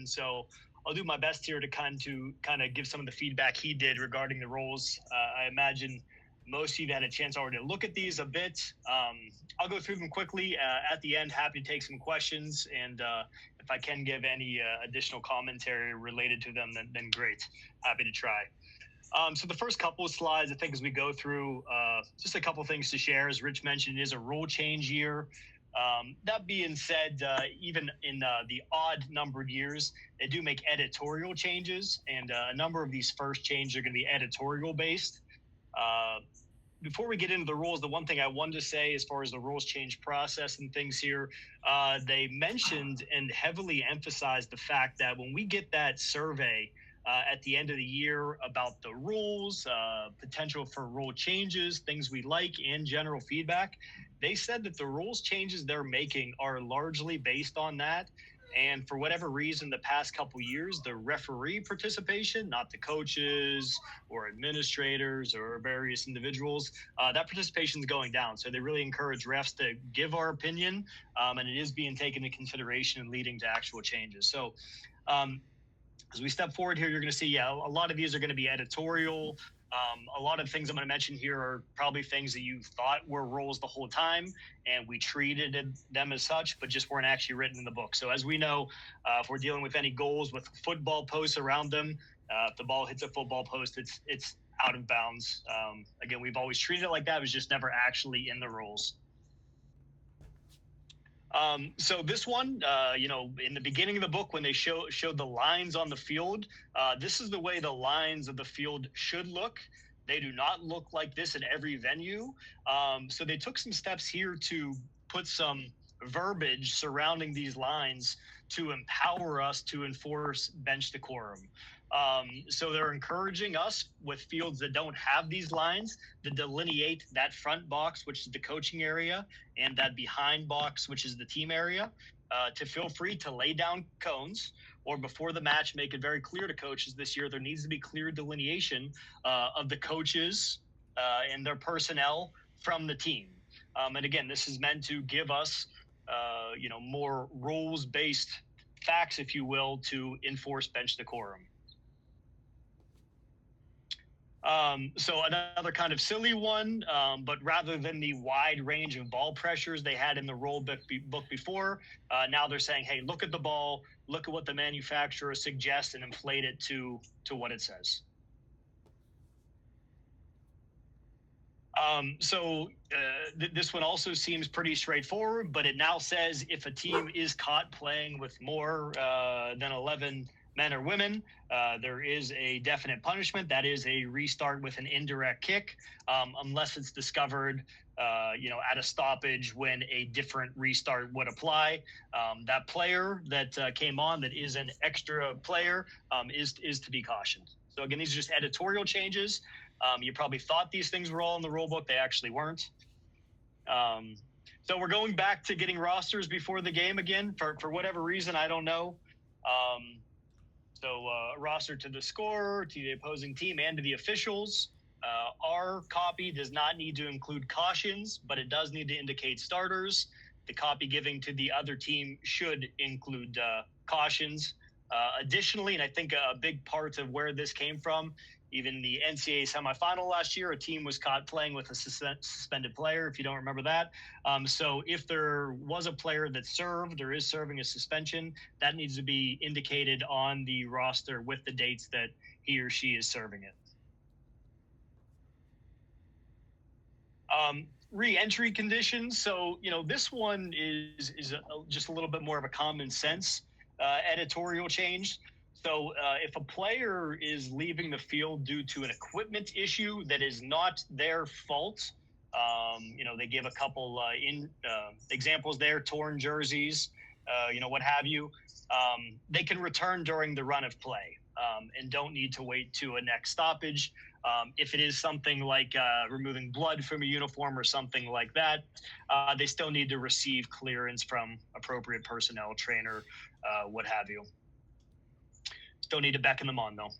So I'll do my best here to kind of give some of the feedback he did regarding the roles. I imagine most of you had a chance already to look at these a bit. I'll go through them quickly. At the end, happy to take some questions, and if I can give any additional commentary related to them, then great. Happy to try. So the first couple of slides, I think, as we go through, just a couple of things to share. As Rich mentioned, it is a rule change year. That being said, even in the odd numbered years, they do make editorial changes, and a number of these first changes are going to be editorial based. Before we get into the rules, the one thing I wanted to say as far as the rules change process and things here, they mentioned and heavily emphasized the fact that when we get that survey at the end of the year about the rules, potential for rule changes, things we like, and general feedback, they said that the rules changes they're making are largely based on that. And for whatever reason, the past couple years, the referee participation, not the coaches or administrators or various individuals, that participation is going down. So they really encourage refs to give our opinion, and it is being taken into consideration and leading to actual changes. So as we step forward here, you're going to see, a lot of these are going to be editorial. A lot of things I'm going to mention here are probably things that you thought were rules the whole time, and we treated them as such, but just weren't actually written in the book. So as we know, if we're dealing with any goals with football posts around them, if the ball hits a football post, it's out of bounds. Again, we've always treated it like that. It was just never actually in the rules. So this one, in the beginning of the book, when they showed the lines on the field, this is the way the lines of the field should look. They do not look like this at every venue. So they took some steps here to put some verbiage surrounding these lines to empower us to enforce bench decorum. So they're encouraging us with fields that don't have these lines to delineate that front box, which is the coaching area, and that behind box, which is the team area, to feel free to lay down cones, or before the match, make it very clear to coaches this year, there needs to be clear delineation of the coaches and their personnel from the team. And again, this is meant to give us, more rules-based facts, if you will, to enforce bench decorum. So another kind of silly one, but rather than the wide range of ball pressures they had in the rule book before, now they're saying, hey, look at the ball, look at what the manufacturer suggests, and inflate it to what it says. This one also seems pretty straightforward, but it now says if a team is caught playing with more than 11 men or women, there is a definite punishment. That is a restart with an indirect kick, unless it's discovered, at a stoppage when a different restart would apply. That player that came on that is an extra player is to be cautioned. So again, these are just editorial changes. You probably thought these things were all in the rule book. They actually weren't. So we're going back to getting rosters before the game again for whatever reason, I don't know. So a roster to the scorer, to the opposing team, and to the officials. Our copy does not need to include cautions, but it does need to indicate starters. The copy giving to the other team should include cautions. Additionally, and I think a big part of where this came from, even the NCAA semifinal last year, a team was caught playing with a suspended player, if you don't remember that. So if there was a player that served or is serving a suspension, that needs to be indicated on the roster with the dates that he or she is serving it. Re-entry conditions. So, this one is just a little bit more of a common sense editorial change. So if a player is leaving the field due to an equipment issue that is not their fault, they give a couple examples there, torn jerseys, what have you, they can return during the run of play and don't need to wait to a next stoppage. If it is something like removing blood from a uniform or something like that, they still need to receive clearance from appropriate personnel, trainer, what have you. Still need to beckon them on, though.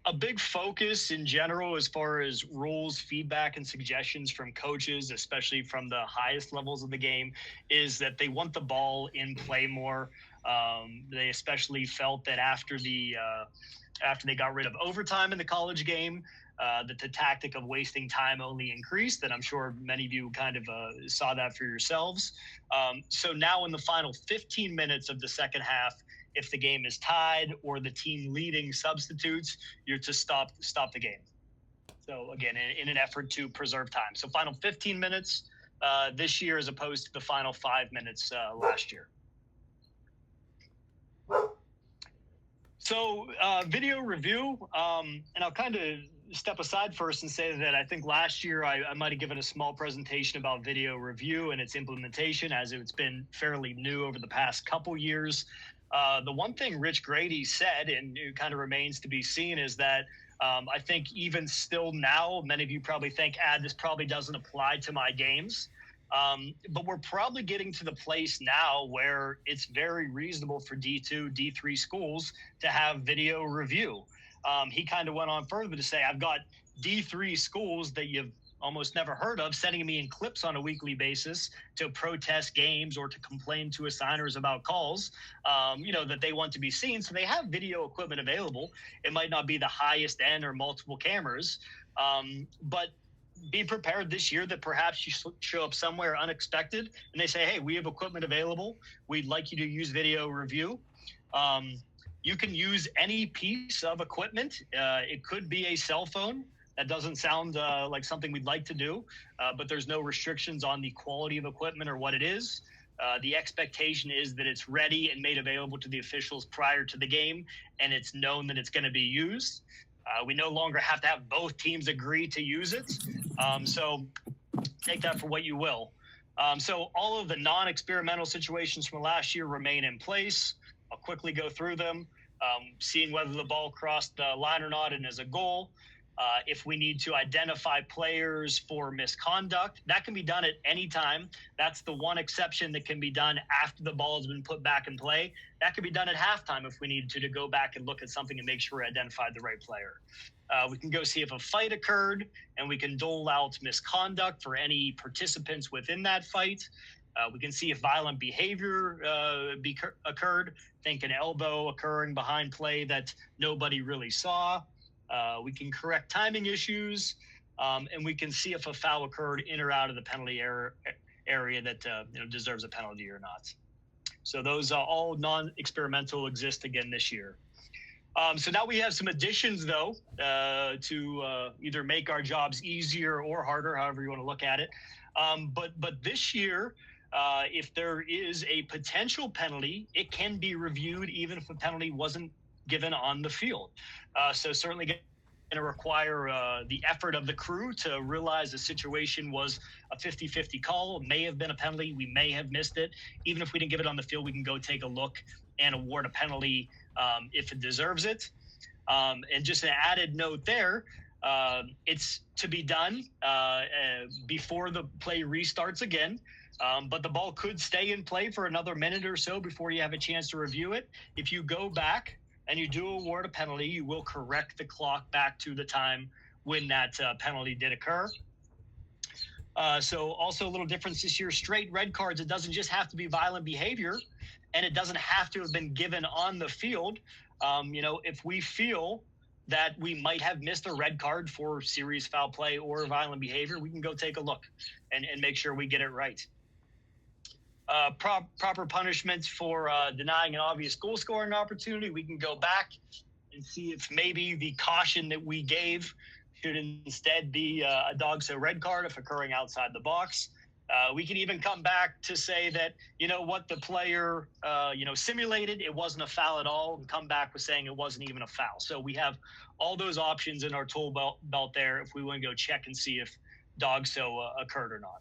A big focus in general as far as rules, feedback, and suggestions from coaches, especially from the highest levels of the game, is that they want the ball in play more. They especially felt that after they got rid of overtime in the college game, that the tactic of wasting time only increased. And I'm sure many of you kind of saw that for yourselves. So now in the final 15 minutes of the second half, if the game is tied or the team leading substitutes, you're to stop the game. So again, in an effort to preserve time. So final 15 minutes this year as opposed to the final 5 minutes last year. So video review, and I'll kind of step aside first and say that I think last year I might have given a small presentation about video review and its implementation, as it's been fairly new over the past couple years. The one thing Rich Grady said, and it kind of remains to be seen, is that I think even still now, many of you probably think, this probably doesn't apply to my games. But we're probably getting to the place now where it's very reasonable for D2, D3 schools to have video review. He kind of went on further to say, I've got D3 schools that you've almost never heard of sending me in clips on a weekly basis to protest games or to complain to assigners about calls, that they want to be seen. So they have video equipment available. It might not be the highest end or multiple cameras, but be prepared this year that perhaps you show up somewhere unexpected and they say, hey, we have equipment available. We'd like you to use video review. You can use any piece of equipment. It could be a cell phone. That doesn't sound like something we'd like to do, but there's no restrictions on the quality of equipment or what it is. The expectation is that it's ready and made available to the officials prior to the game, and it's known that it's going to be used. We no longer have to have both teams agree to use it. So take that for what you will. So all of the non-experimental situations from last year remain in place. I'll quickly go through them, seeing whether the ball crossed the line or not and is a goal. If we need to identify players for misconduct, that can be done at any time. That's the one exception that can be done after the ball has been put back in play. That could be done at halftime if we need to go back and look at something and make sure we identified the right player. We can go see if a fight occurred, and we can dole out misconduct for any participants within that fight. We can see if violent behavior occurred. Think an elbow occurring behind play that nobody really saw. We can correct timing issues, and we can see if a foul occurred in or out of the penalty area that deserves a penalty or not. So those all non-experimental exist again this year. So now we have some additions, though, to either make our jobs easier or harder, however you want to look at it. But this year, if there is a potential penalty, it can be reviewed even if a penalty wasn't given on the field. So certainly going to require the effort of the crew to realize the situation was a 50-50 call. It may have been a penalty. We may have missed it. Even if we didn't give it on the field, we can go take a look and award a penalty if it deserves it. And just an added note there, it's to be done before the play restarts again. But the ball could stay in play for another minute or so before you have a chance to review it. If you go back and you do award a penalty, you will correct the clock back to the time when that penalty did occur. So also a little difference this year, straight red cards. It doesn't just have to be violent behavior, and it doesn't have to have been given on the field. If we feel that we might have missed a red card for serious foul play or violent behavior, we can go take a look and make sure we get it right. Proper punishments for denying an obvious goal scoring opportunity. We can go back and see if maybe the caution that we gave should instead be a dog-so red card if occurring outside the box. We can even come back to say that, the player, simulated, it wasn't a foul at all, and come back with saying it wasn't even a foul. So we have all those options in our tool belt there if we want to go check and see if dog-so occurred or not.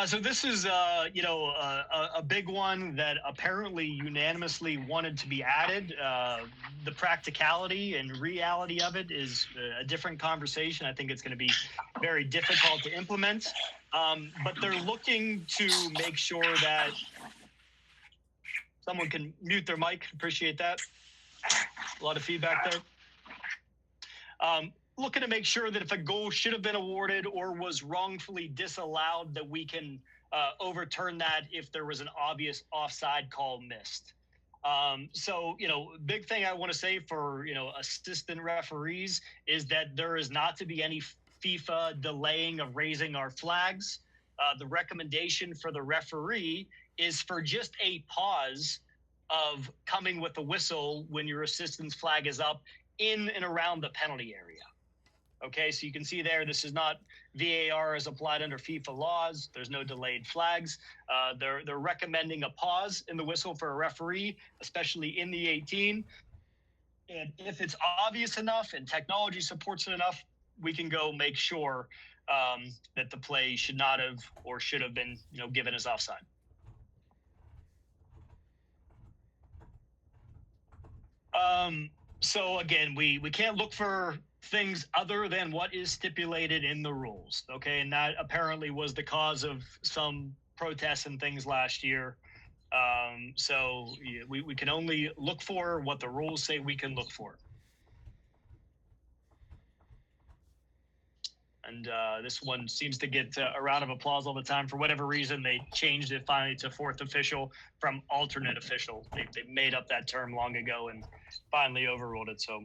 So this is, a big one that apparently unanimously wanted to be added. The practicality and reality of it is a different conversation. I think it's going to be very difficult to implement, but they're looking to make sure that someone can mute their mic. Appreciate that. A lot of feedback there. Looking to make sure that if a goal should have been awarded or was wrongfully disallowed, that we can overturn that if there was an obvious offside call missed. So, big thing I want to say for, assistant referees is that there is not to be any FIFA delaying of raising our flags. The recommendation for the referee is for just a pause of coming with the whistle when your assistant's flag is up in and around the penalty area. Okay, so you can see there, this is not VAR as applied under FIFA laws. There's no delayed flags. They're recommending a pause in the whistle for a referee, especially in the 18. And if it's obvious enough and technology supports it enough, we can go make sure that the play should not have or should have been, given as offside. So again, we can't look for things other than what is stipulated in the rules. Okay. And that apparently was the cause of some protests and things last year. So we can only look for what the rules say we can look for. And this one seems to get a round of applause all the time. For whatever reason, they changed it finally to fourth official from alternate official. They made up that term long ago and finally overruled it. So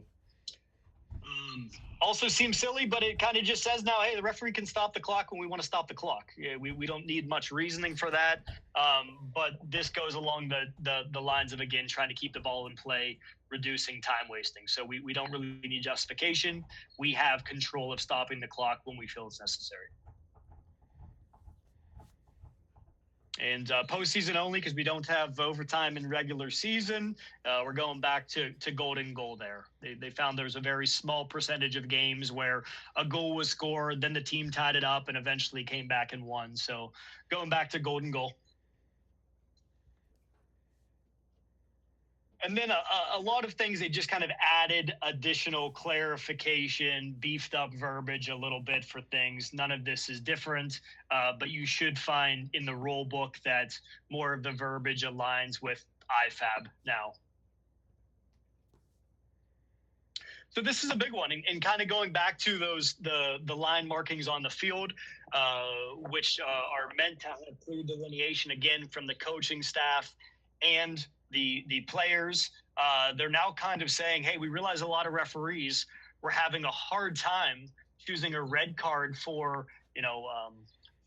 also seems silly, but it kind of just says now, hey, the referee can stop the clock when we want to stop the clock. Yeah, we don't need much reasoning for that. But this goes along the lines of, again, trying to keep the ball in play, reducing time wasting. So we don't really need justification. We have control of stopping the clock when we feel it's necessary. And postseason only, because we don't have overtime in regular season. We're going back to golden goal there. They found there's a very small percentage of games where a goal was scored, then the team tied it up and eventually came back and won. So going back to golden goal. And then a lot of things, they just kind of added additional clarification, beefed up verbiage a little bit for things. None of this is different, but you should find in the rule book that more of the verbiage aligns with IFAB now. So this is a big one, and kind of going back to the line markings on the field, which are meant to have clear delineation, again, from the coaching staff and the players. They're now kind of saying, hey, we realize a lot of referees were having a hard time choosing a red card for,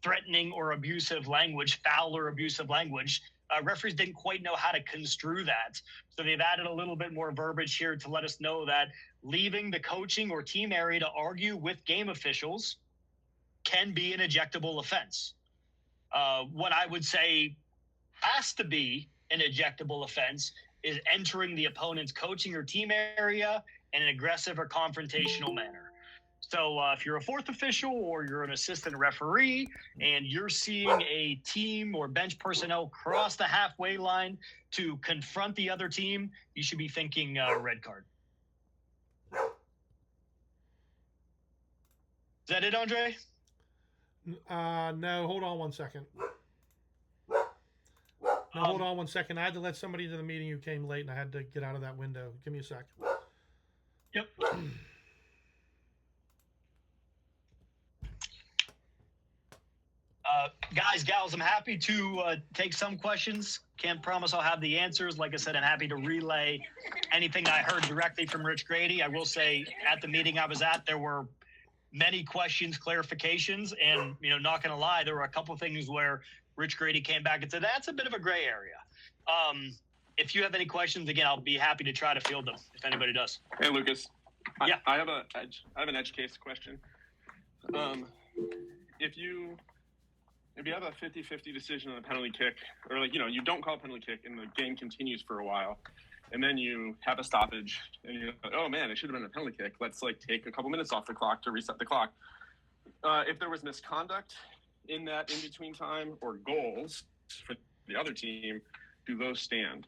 threatening or abusive language, foul or abusive language. Referees didn't quite know how to construe that. So they've added a little bit more verbiage here to let us know that leaving the coaching or team area to argue with game officials can be an ejectable offense. What I would say has to be an ejectable offense is entering the opponent's coaching or team area in an aggressive or confrontational manner. So if you're a fourth official or you're an assistant referee and you're seeing a team or bench personnel cross the halfway line to confront the other team, you should be thinking red card. Is that it, Andre? No, hold on one second. No, hold on one second. I had to let somebody into the meeting who came late, and I had to get out of that window. Give me a sec. Yep. Guys, gals, I'm happy to take some questions. Can't promise I'll have the answers. Like I said, I'm happy to relay anything I heard directly from Rich Grady. I will say at the meeting I was at, there were many questions, clarifications, and, not going to lie, there were a couple of things where Rich Grady came back and said, that's a bit of a gray area. If you have any questions, again, I'll be happy to try to field them if anybody does. Hey, Lucas. Yeah. I have an edge case question. If you have a 50-50 decision on a penalty kick, or you don't call a penalty kick and the game continues for a while, and then you have a stoppage and you're like, oh man, it should have been a penalty kick. Let's take a couple minutes off the clock to reset the clock. If there was misconduct in that in-between time or goals for the other team, do those stand?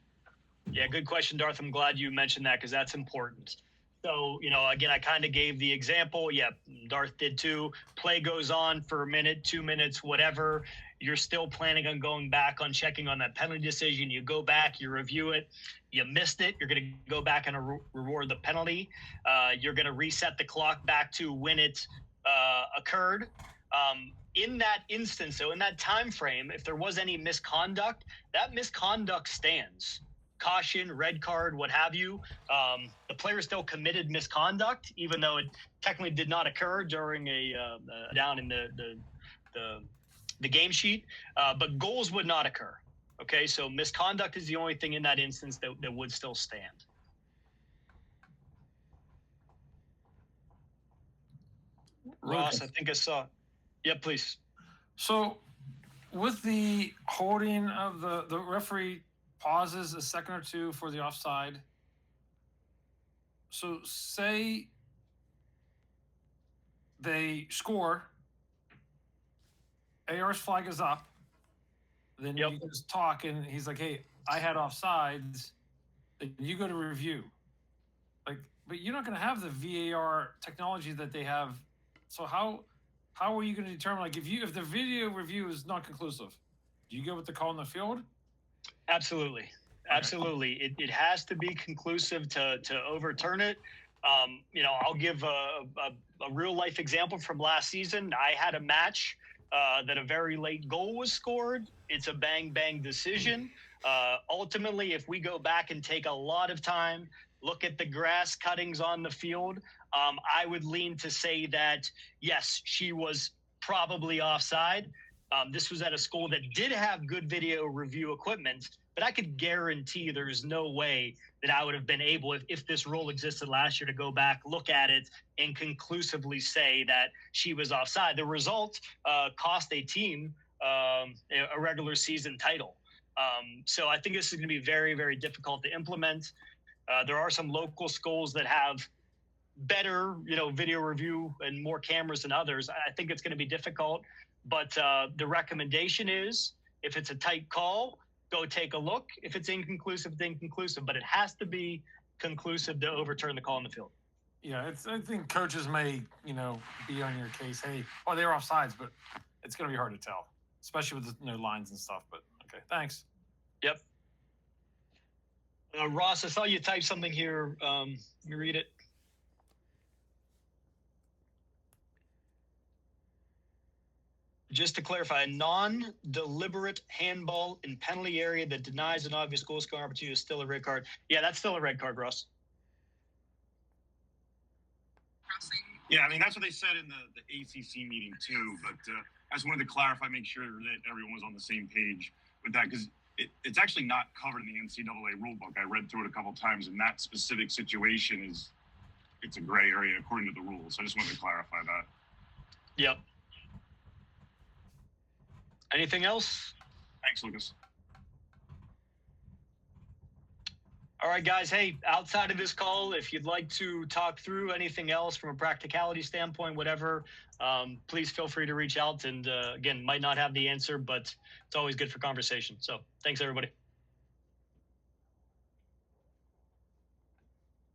Yeah, good question, Darth. I'm glad you mentioned that because that's important. So, again, I kind of gave the example. Yeah, Darth did too. Play goes on for a minute, 2 minutes, whatever. You're still planning on going back on checking on that penalty decision. You go back, you review it. You missed it. You're going to go back and reward the penalty. You're going to reset the clock back to when it occurred. In that instance, so in that time frame, if there was any misconduct, that misconduct stands. Caution, red card, what have you. The player still committed misconduct, even though it technically did not occur during a down in the game sheet. But goals would not occur. Okay, so misconduct is the only thing in that instance that would still stand. Ross, I think I saw. Yeah, please. So, with the holding of the referee pauses a second or two for the offside. So, say they score, AR's flag is up. Then you just talk, and he's like, "Hey, I had offsides." Then you go to review, like, but you're not going to have the VAR technology that they have. So how are you going to determine, like, if the video review is not conclusive, do you go with the call in the field? Absolutely. Absolutely. It has to be conclusive to overturn it. I'll give a real life example from last season. I had a match that a very late goal was scored. It's a bang decision. Ultimately, if we go back and take a lot of time, look at the grass cuttings on the field, I would lean to say that, yes, she was probably offside. This was at a school that did have good video review equipment, but I could guarantee there's no way that I would have been able, if this rule existed last year, to go back, look at it, and conclusively say that she was offside. The result cost a team a regular season title. So I think this is going to be very, very difficult to implement. There are some local schools that have better, video review and more cameras than others. I think it's going to be difficult, but the recommendation is, if it's a tight call, go take a look. If it's inconclusive, it's inconclusive, but it has to be conclusive to overturn the call in the field. Yeah, I think coaches may, be on your case. Hey, they're offsides, but it's going to be hard to tell, especially with the lines and stuff. But okay, thanks. Yep. Ross, I saw you type something here. Let me read it. Just to clarify, a non-deliberate handball in penalty area that denies an obvious goal scoring opportunity is still a red card. Yeah, that's still a red card, Ross. Yeah, I mean, that's what they said in the ACC meeting too, but I just wanted to clarify, make sure that everyone was on the same page with that, because it's actually not covered in the NCAA rulebook. I read through it a couple of times, and that specific situation it's a gray area according to the rules. So I just wanted to clarify that. Yep. Anything else? Thanks, Lucas. All right, guys. Hey, outside of this call, if you'd like to talk through anything else from a practicality standpoint, whatever, please feel free to reach out. And again, might not have the answer, but it's always good for conversation. So thanks, everybody.